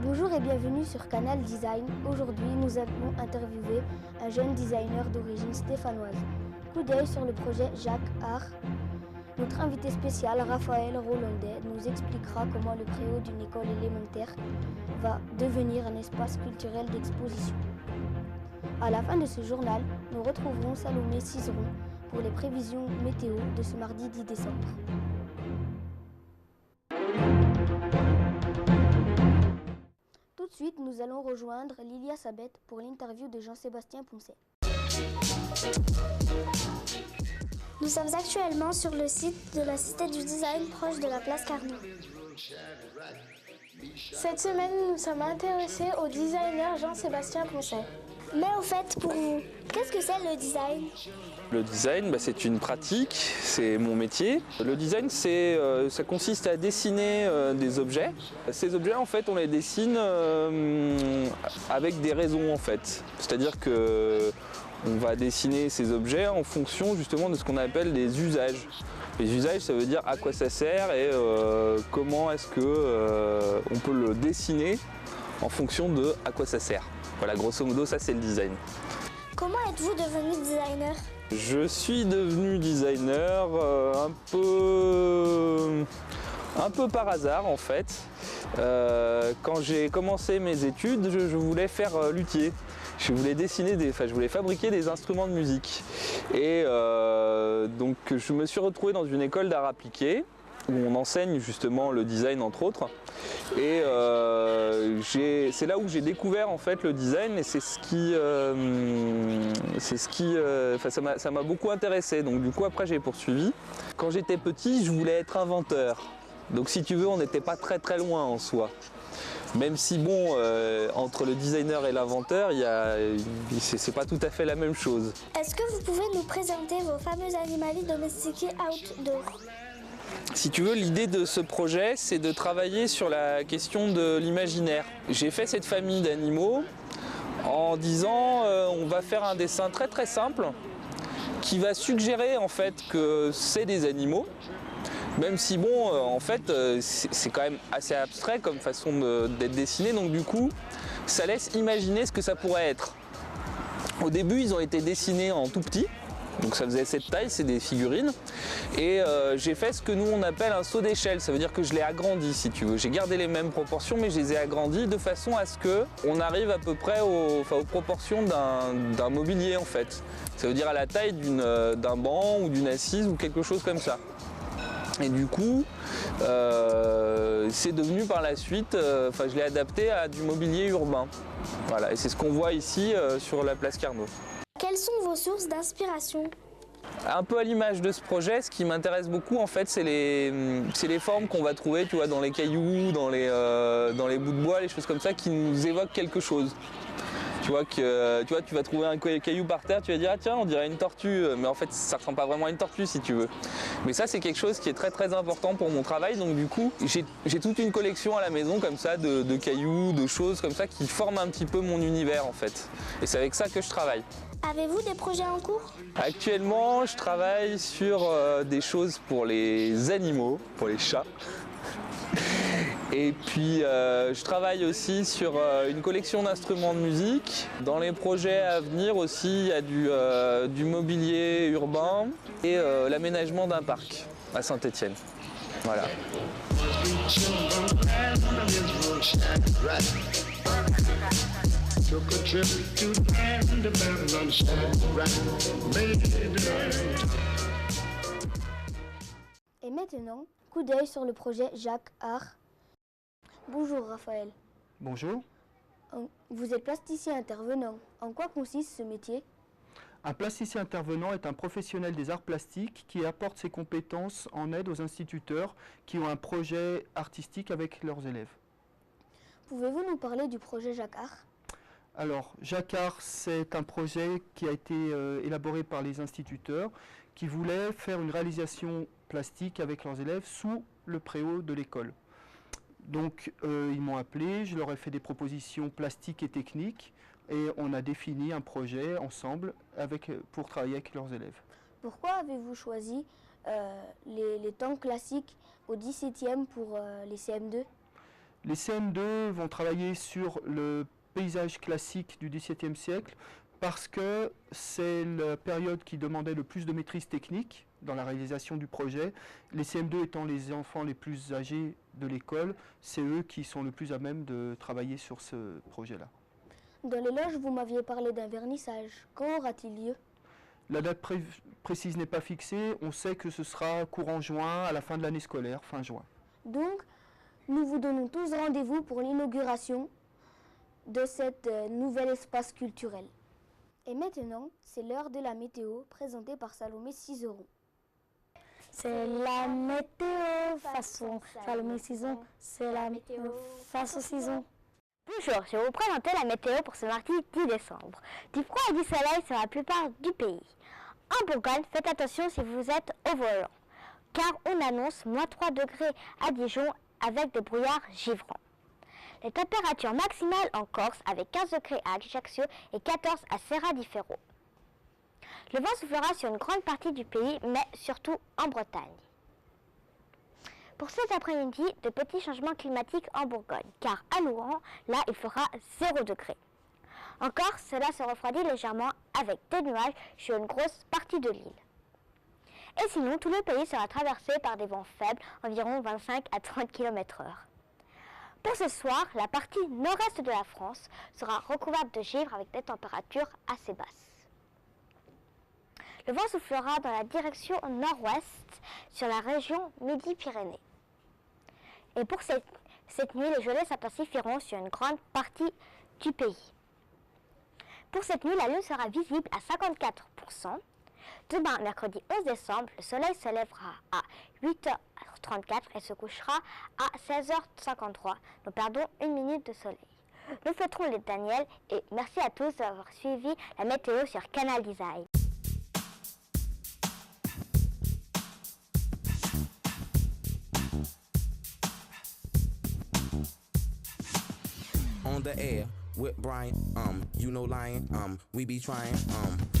Bonjour et bienvenue sur Canal Design. Aujourd'hui, nous allons interviewer un jeune designer d'origine stéphanoise. Coup d'œil sur le projet Jacques Art. Notre invité spécial, Raphaël Rollandet, nous expliquera comment le préau d'une école élémentaire va devenir un espace culturel d'exposition. À la fin de ce journal, nous retrouverons Salomé Cizeron pour les prévisions météo de ce mardi 10 décembre. Tout de suite, nous allons rejoindre Lilia Sabet pour l'interview de Jean-Sébastien Poncet. Nous sommes actuellement sur le site de la Cité du Design proche de la place Carnot. Cette semaine, nous sommes intéressés au designer Jean-Sébastien Poncet. Mais au fait, pour vous, qu'est-ce que c'est le design ? Le design, c'est une pratique, c'est mon métier. Le design, ça consiste à dessiner des objets. Ces objets, en fait, on les dessine avec des raisons, en fait. C'est-à-dire que on va dessiner ces objets en fonction justement de ce qu'on appelle des usages. Les usages, ça veut dire à quoi ça sert et comment est-ce que on peut le dessiner en fonction de à quoi ça sert. Voilà, grosso modo, ça c'est le design. Comment êtes-vous devenu designer ? Je suis devenu designer un peu par hasard en fait. Quand j'ai commencé mes études, je voulais faire luthier. Je voulais je voulais fabriquer des instruments de musique. Et donc je me suis retrouvé dans une école d'art appliqué où on enseigne justement le design entre autres. Et c'est là où j'ai découvert en fait le design et ça m'a beaucoup intéressé. Donc du coup après j'ai poursuivi. Quand j'étais petit, je voulais être inventeur. Donc si tu veux, on n'était pas très loin en soi. Même si bon, entre le designer et l'inventeur, c'est pas tout à fait la même chose. Est-ce que vous pouvez nous présenter vos fameux animaliers domestiqués outdoor ? Si tu veux, l'idée de ce projet, c'est de travailler sur la question de l'imaginaire. J'ai fait cette famille d'animaux en disant on va faire un dessin très simple qui va suggérer en fait que c'est des animaux. Même si bon, en fait, c'est quand même assez abstrait comme façon d'être dessiné, donc du coup, ça laisse imaginer ce que ça pourrait être. Au début, ils ont été dessinés en tout petit, donc ça faisait cette taille, c'est des figurines, et j'ai fait ce que nous on appelle un saut d'échelle, ça veut dire que je l'ai agrandi si tu veux. J'ai gardé les mêmes proportions, mais je les ai agrandis de façon à ce qu'on arrive à peu près aux proportions d'un mobilier en fait. Ça veut dire à la taille d'un banc ou d'une assise ou quelque chose comme ça. Et du coup, c'est devenu par la suite, je l'ai adapté à du mobilier urbain. Voilà, et c'est ce qu'on voit ici sur la place Carnot. Quelles sont vos sources d'inspiration ? Un peu à l'image de ce projet, ce qui m'intéresse beaucoup en fait, c'est les formes qu'on va trouver, tu vois, dans les cailloux, dans les bouts de bois, les choses comme ça qui nous évoquent quelque chose. Tu vas trouver un caillou par terre, tu vas dire ah tiens on dirait une tortue, mais en fait ça ressemble pas vraiment à une tortue si tu veux. Mais ça c'est quelque chose qui est très important pour mon travail, donc du coup j'ai toute une collection à la maison comme ça de cailloux, de choses comme ça qui forment un petit peu mon univers en fait. Et c'est avec ça que je travaille. Avez-vous des projets en cours ? Actuellement je travaille sur des choses pour les animaux, pour les chats. Et puis je travaille aussi sur une collection d'instruments de musique. Dans les projets à venir aussi, il y a du mobilier urbain et l'aménagement d'un parc à Saint-Étienne. Voilà. Et maintenant, coup d'œil sur le projet Jacques Art. Bonjour Raphaël. Bonjour. Vous êtes plasticien intervenant. En quoi consiste ce métier ? Un plasticien intervenant est un professionnel des arts plastiques qui apporte ses compétences en aide aux instituteurs qui ont un projet artistique avec leurs élèves. Pouvez-vous nous parler du projet Jacques Art ? Alors, Jacques Art, c'est un projet qui a été élaboré par les instituteurs qui voulaient faire une réalisation plastique avec leurs élèves sous le préau de l'école. Donc, ils m'ont appelé, je leur ai fait des propositions plastiques et techniques et on a défini un projet ensemble pour travailler avec leurs élèves. Pourquoi avez-vous choisi les temps classiques au XVIIe pour les CM2? Les CM2 vont travailler sur le paysage classique du XVIIe siècle parce que c'est la période qui demandait le plus de maîtrise technique dans la réalisation du projet. Les CM2 étant les enfants les plus âgés de l'école, c'est eux qui sont le plus à même de travailler sur ce projet-là. Dans les loges, vous m'aviez parlé d'un vernissage. Quand aura-t-il lieu? La date précise n'est pas fixée, on sait que ce sera courant juin, à la fin de l'année scolaire, fin juin. Donc, nous vous donnons tous rendez-vous pour l'inauguration de cet nouvel espace culturel. Et maintenant, c'est l'heure de la météo présentée par Salomé Cizeron. C'est la météo façon Salomé Cizeron, c'est la météo façon Cizeron. Bonjour, je vais vous présenter la météo pour ce mardi 10 décembre. Du froid et du soleil sur la plupart du pays. En Bourgogne, faites attention si vous êtes au volant, car on annonce moins 3 degrés à Dijon avec des brouillards givrants. Les températures maximales en Corse avec 15 degrés à Ajaccio et 14 à Serra di Ferro. Le vent soufflera sur une grande partie du pays, mais surtout en Bretagne. Pour cet après-midi, de petits changements climatiques en Bourgogne, car à Louran, là, il fera 0 degré. En Corse, cela se refroidit légèrement avec des nuages sur une grosse partie de l'île. Et sinon, tout le pays sera traversé par des vents faibles, environ 25 à 30 km/h. Pour ce soir, la partie nord-est de la France sera recouverte de givre avec des températures assez basses. Le vent soufflera dans la direction nord-ouest sur la région Midi-Pyrénées. Et pour cette nuit, les gelées s'intensifieront sur une grande partie du pays. Pour cette nuit, la lune sera visible à 54%. Demain, mercredi 11 décembre, le soleil se lèvera à 8h34 et se couchera à 16h53. Nous perdons 1 minute de soleil. Nous fêterons les Daniel et merci à tous d'avoir suivi la météo sur Canal Design. On the air with Brian, you know lying, we be trying,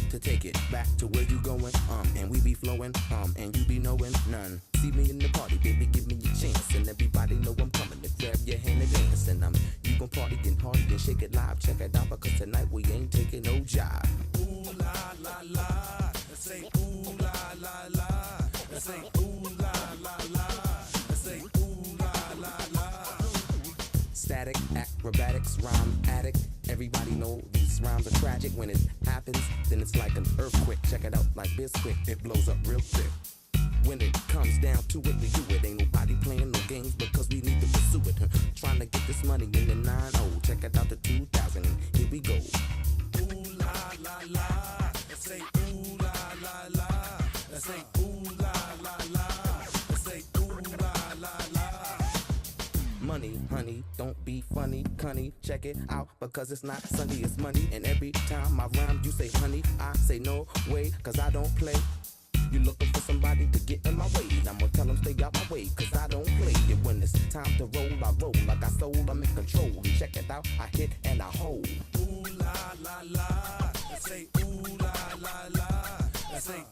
to take it back to where you going, and we be flowing, and you be knowing none. See me in the party, baby, give me a chance, and everybody know I'm coming to grab your hand and dance, and you gon' party and shake it live, check it out, because tonight we ain't taking no job. Ooh la la la, let's say ooh la la la, let's say ooh la la la, let's say ooh la la la. Static, acrobatics, rhyme addict. Everybody know these rhymes are tragic. When it happens, then it's like an earthquake. Check it out like this quick, it blows up real quick. When it comes down to it, we do it. Ain't nobody playing no games because we need to pursue it. Trying to get this money in the 9-0. Check it out the 2000 and here we go. Ooh la la la, let's say ooh la la la, let's say ooh la la la, let's say ooh la la la. Money, honey, don't be funny, cunny, check it out, because it's not sunny, it's money, and every time I rhyme, you say honey, I say no way, cause I don't play. You looking for somebody to get in my way, I'ma tell them stay out my way, cause I don't play. And when it's time to roll, I roll, like I sold, I'm in control, check it out, I hit and I hold. Ooh la la la, let's say ooh la la la, let's say